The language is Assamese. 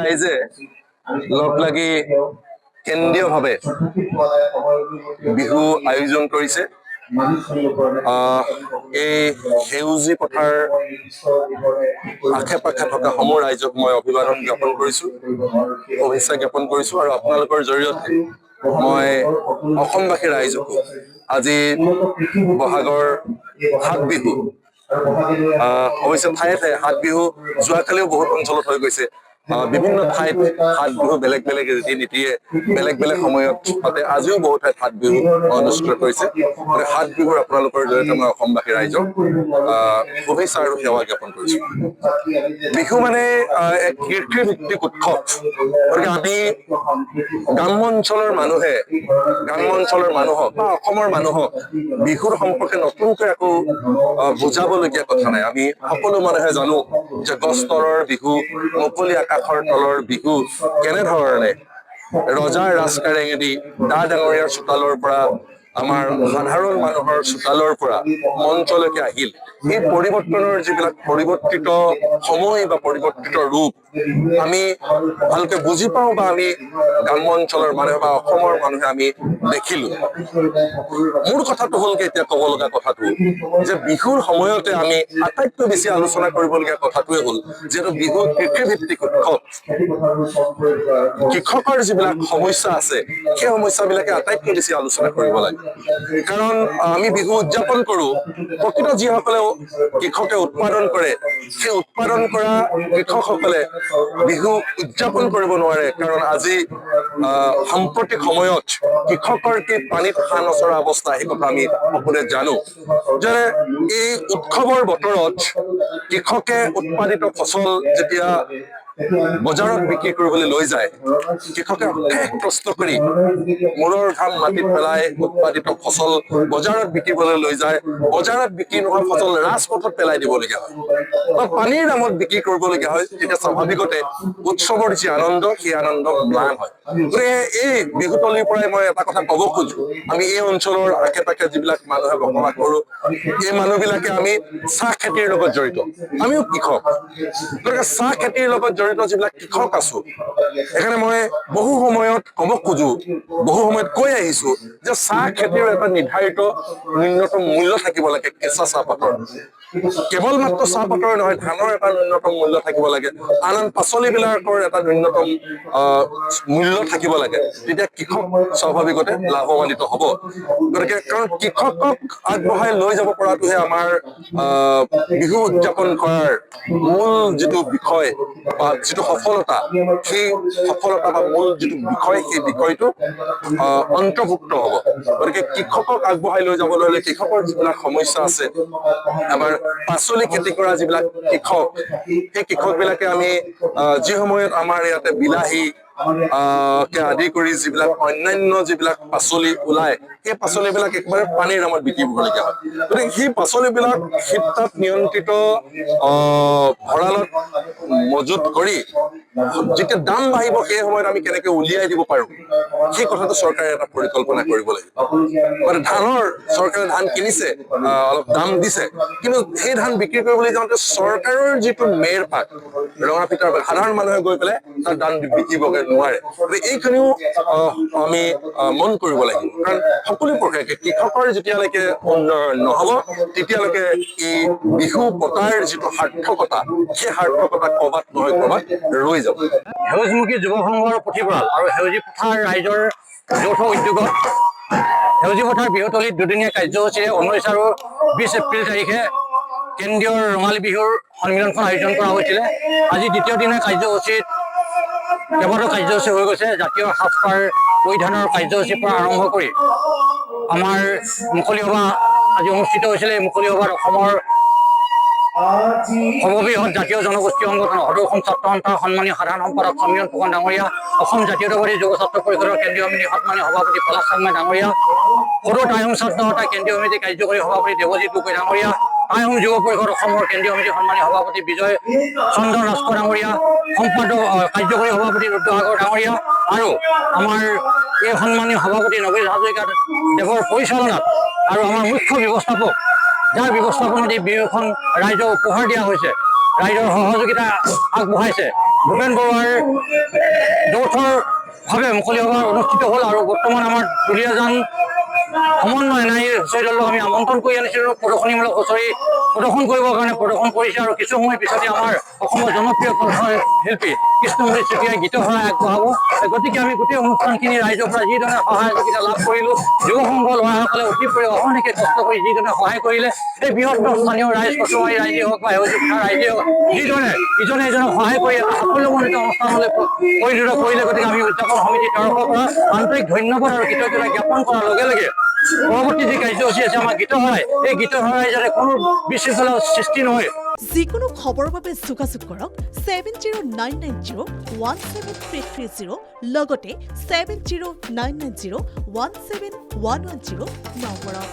ৰাইজে লগ লাগি কেন্দ্ৰীয়ভাৱে বিহু আয়োজন কৰিছে। এই সেউজী পথাৰ আশে পাশে থকা সমূহ ৰাইজক মই অভিবাদন জ্ঞাপন কৰিছো, শুভেচ্ছা জ্ঞাপন কৰিছো, আৰু আপোনালোকৰ জৰিয়তে মই অসমবাসী ৰাইজকো আজি বহাগৰ হাট বিহু, অৱশ্যে ঠায়ে ঠায়ে হাট বিহু যোৱাকালিও বহুত অঞ্চলত হৈ গৈছে। বিভিন্ন ঠাইত হাট বিহু বেলেগ বেলেগ ৰীতি নীতিয়ে বেলেগ বেলেগ সময়ত পাতে। আজিও বহুত ঠাইত হাট বিহু অনুষ্ঠিত কৰিছে। হাট বিহুৰ আপোনালোকৰ জৰিয়তে মই অসমবাসী ৰাইজক শুভেচ্ছা আৰু সেৱা জ্ঞাপন কৰিছো। বিহু মানে এক কৃষিভিত্তিক উৎসৱ, গতিকে আমি গ্ৰাম্য অঞ্চলৰ মানুহক বা অসমৰ মানুহক বিহুৰ সম্পৰ্কে নতুনকৈ একো বুজাবলগীয়া কথা নাই। আমি সকলো মানুহে জানো যে গছ তলৰ বিহু, মুকলি আকাশৰ তলৰ বিহু কেনেধৰণে ৰজাৰ ৰাজ কাৰেঙেদি ডা ডাঙৰীয়াৰ চোতালৰ পৰা আমাৰ সাধাৰণ মানুহৰ চোতালৰ পৰা মঞ্চলৈকে আহিল। এই পৰিৱৰ্তনৰ যিবিলাক পৰিৱৰ্তিত সময় বা পৰিৱৰ্তিত ৰূপ আমি ভালকে বুজি পাওঁ, বা আমি গ্ৰাম্য অঞ্চলৰ মানুহে বা অসমৰ মানুহে আমি দেখিলো। মোৰ কথাটো হ'ল এতিয়া ক'ব লগা কথাটো যে বিহুৰ সময়তে আমি আটাইতকৈ বেছি আলোচনা কৰিবলগীয়া কথাটোৱে হ'ল যিহেতু বিহু কৃষিভিত্তিক উৎসৱ, কৃষকৰ যিবিলাক সমস্যা আছে সেই সমস্যাবিলাকে আটাইতকৈ বেছি আলোচনা কৰিব লাগে। কাৰণ আমি বিহু উদযাপন কৰো, প্ৰকৃত যিসকলে কৃষকে উৎপাদন কৰে সেই উৎপাদন কৰা কৃষকসকলে বিহু উদযাপন কৰিব নোৱাৰে। কাৰণ আজি সাম্প্ৰতিক সময়ত কৃষকৰ কি পানীত হাঁহ নচৰা অৱস্থা, সেই কথা আমি সকলোৱে জানো যে এই উৎসৱৰ বতৰত কৃষকে উৎপাদিত ফচল যেতিয়া বজাৰত বিক্ৰী কৰিবলৈ লৈ যায়, কৃষকে অশেষ কষ্ট কৰি মূৰৰ ঘাম মাটিত পেলাই উৎপাদিত ফচল বজাৰত বিক্ৰীবলৈ লৈ যায়। বজাৰত বিক্ৰী নোহোৱা ফচল ৰাজপথত পেলাই দিবলগীয়া হয় বা পানীৰ নামত বিক্ৰী কৰিবলগীয়া হয়। তেতিয়া স্বাভাৱিকতে উৎসৱৰ যি আনন্দ সেই আনন্দ ম্লান হয়। গতিকে এই বিহুতলিৰ পৰাই মই এটা কথা ক'ব খোজো, আমি এই অঞ্চলৰ আশে পাশে যিবিলাক মানুহে বসবাস কৰো, এই মানুহবিলাকে আমি চাহ খেতিৰ লগত জড়িত, আমিও কৃষক। গতিকে চাহ খেতিৰ লগত জড়িত যিবিলাক কৃষক আছো, সেইকাৰণে মই বহু সময়ত ক'ব খোজো, বহু সময়ত কৈ আহিছো যে চাহ খেতিৰ এটা নিৰ্ধাৰিত ন্যূনতম মূল্য থাকিব লাগে। কেঁচা চাহপাতৰ কেৱল মাত্ৰ চাহপাতৰ নহয়, ধানৰ এটা ন্যূনতম মূল্য থাকিব লাগে, আন আন পাচলিবিলাকৰ এটা ন্যূনতম মূল্য থাকিব লাগে। তেতিয়া কৃষক স্বাভাৱিকতে লাভৱান্বিত হ'ব। গতিকে কাৰণ কৃষকক আগবঢ়াই লৈ যাব পৰাটোহে আমাৰ বিহু উদযাপন কৰাৰ মূল যিটো বিষয় বা যিটো সফলতা, সেই সফলতা বা মূল যিটো বিষয়, সেই বিষয়টো অন্তৰ্ভুক্ত হ'ব। গতিকে কৃষকক আগবঢ়াই লৈ যাবলৈ হ'লে কৃষকৰ যিবিলাক সমস্যা আছে, আমাৰ পাচলি খেতি কৰা যিবিলাক কৃষক, সেই কৃষক বিলাকে আমি যি সময়ত আমাৰ ইয়াতে বিলাহী কে আদি কৰি যিবিলাক অন্যান্য যিবিলাক পাচলি ওলায়, সেই পাচলিবিলাক একেবাৰে পানীৰ নামত বিক্ৰী কৰিবলগীয়া হয়। গতিকে সেই পাচলিবিলাক শীত তাপ নিয়ন্ত্ৰিত ভঁৰালত মজুত কৰি যেতিয়া দাম বাঢ়িব সেই সময়ত আমি কেনেকে উলিয়াই দিব পাৰো, সেই কথাটো চৰকাৰে এটা পৰিকল্পনা কৰিব লাগিব। মানে চৰকাৰে ধান কিনিছে, অলপ দাম দিছে, কিন্তু সেই ধান বিক্ৰী কৰিবলৈ যাওঁতে চৰকাৰৰ যিটো মেৰ পাক, ৰঙা ফিটাৰ পাক, সাধাৰণ মানুহে গৈ পেলাই তাৰ দাম বিকিবগে নোৱাৰে। এইখিনিও আমি মন কৰিব লাগিব। কাৰণ সকলো প্ৰকাৰে কৃষকৰ যেতিয়ালৈকে উন্নয়ন নহব, তেতিয়ালৈকে এই বিহু পতাৰ যিটো সাৰ্থকতা, সেই সাৰ্থকতা কৰবাত নহয় কৰবাত ৰৈ যাব। সেউজমুখী যুৱ সংঘৰ পুথিভঁৰাল আৰু সেউজী পথাৰ ৰাইজৰ যৌথ উদ্যোগত সেউজী পথাৰ বিহুতলীত দুদিনীয়া কাৰ্যসূচীৰে 19 আৰু 20 এপ্ৰিল তাৰিখে কেন্দ্ৰীয় ৰঙালী বিহুৰ সন্মিলনখন আয়োজন কৰা হৈছিলে। আজি দ্বিতীয় দিনা কাৰ্যসূচীত কেইবাটাও কাৰ্যসূচী হৈ গৈছে। জাতীয় সাজপাৰ পৰিধানৰ কাৰ্যসূচীৰ পৰা আৰম্ভ কৰি আমাৰ মুকলি সভা আজি অনুষ্ঠিত হৈছিলে। এই মুকলি সভাত অসমৰ সৰ্ববৃহৎ জাতীয় জনগোষ্ঠী সংগঠন সদৌ অসম ছাত্ৰ সন্থাৰ সন্মানীয় সাধাৰণ সম্পাদক সমীৰণ ফুকন ডাঙৰীয়া, অসম জাতীয়তাবাদী যুৱ ছাত্ৰ পৰিষদৰ কেন্দ্ৰীয় সমিতিৰ সন্মানীয় সভাপতি পলাশ চাংমাই ডাঙৰীয়া, সদৌ টাইহোম ছাত্ৰ সন্থাৰ কেন্দ্ৰীয় সমিতিৰ কাৰ্যকৰী সভাপতি দেৱজিৎ গগৈ ডাঙৰীয়া, টাইহোম যুৱ পৰিষদ অসমৰ কেন্দ্ৰীয় সমিতিৰ সন্মানীয় সভাপতি বিজয় চন্দ্ৰ ৰাজখোৱা ডাঙৰীয়া, সম্পাদক কাৰ্যকৰী সভাপতি ৰুদ্ৰসাগৰ ডাঙৰীয়া আৰু আমাৰ এই সন্মানীয় সভাপতি নবীন হাজৰিকা দেৱৰ পৰিচালনাত আৰু আমাৰ মুখ্য ব্যৱস্থাপক যাৰ ব্যৱস্থাপনাত এই বিহুখন ৰাইজক উপহাৰ দিয়া হৈছে, ৰাইজৰ সহযোগিতা আগবঢ়াইছে, ভূপেন বৰুৱাৰ যৌথভাৱে মুকলি সভা অনুষ্ঠিত হ'ল। আৰু বৰ্তমান আমাৰ দুলীয়াজান সমন্বয় এনআই হুঁচৰি দলক আমি আমন্ত্ৰণ কৰি আনিছিলোঁ প্ৰদৰ্শনীমূলক হুঁচৰি প্ৰদৰ্শন কৰিবৰ কাৰণে প্ৰদৰ্শন কৰিছে। আৰু কিছু সময় পিছতে আমাৰ অসমৰ জনপ্ৰিয় শিল্পী কৃষ্ণমণি চেতিয়াই গীতৰ সহায় আগবঢ়াব। গতিকে আমি গোটেই অনুষ্ঠানখিনি ৰাইজৰ পৰা যিধৰণে সহায়যোগিতা লাভ কৰিলোঁ, যুৱ সংঘ ল'ৰাসকলে অতি অহৰ্নিশে কষ্ট কৰি যিধৰণে সহায় কৰিলে, এই বৃহত্তৰ স্থানীয় ৰাইজ কচুমাৰী ৰাইজে হওক বা সেউজী পথাৰ ৰাইজে হওক যিধৰণে ইজনে সিজনক সহায় কৰি এটা সাফল্যমণ্ডিত অনুষ্ঠানলৈ পৰিণত কৰিলে। গতিকে আমি উদযাপন সমিতিৰ তৰফৰ পৰা আন্তৰিক ধন্যবাদ আৰু কৃতজ্ঞতা জ্ঞাপন কৰাৰ লগে লগে পৰৱৰ্তী যি কাৰ্যসূচী আছে আমাৰ গীতৰ সহায়, এই গীতৰ সহায় যাতে কোনো বিশৃংখলাৰ সৃষ্টি নহয়। যিকোনো খবৰৰ বাবে যোগাযোগ কৰক 7099017330 লগতে 7099017110 নম্বৰত।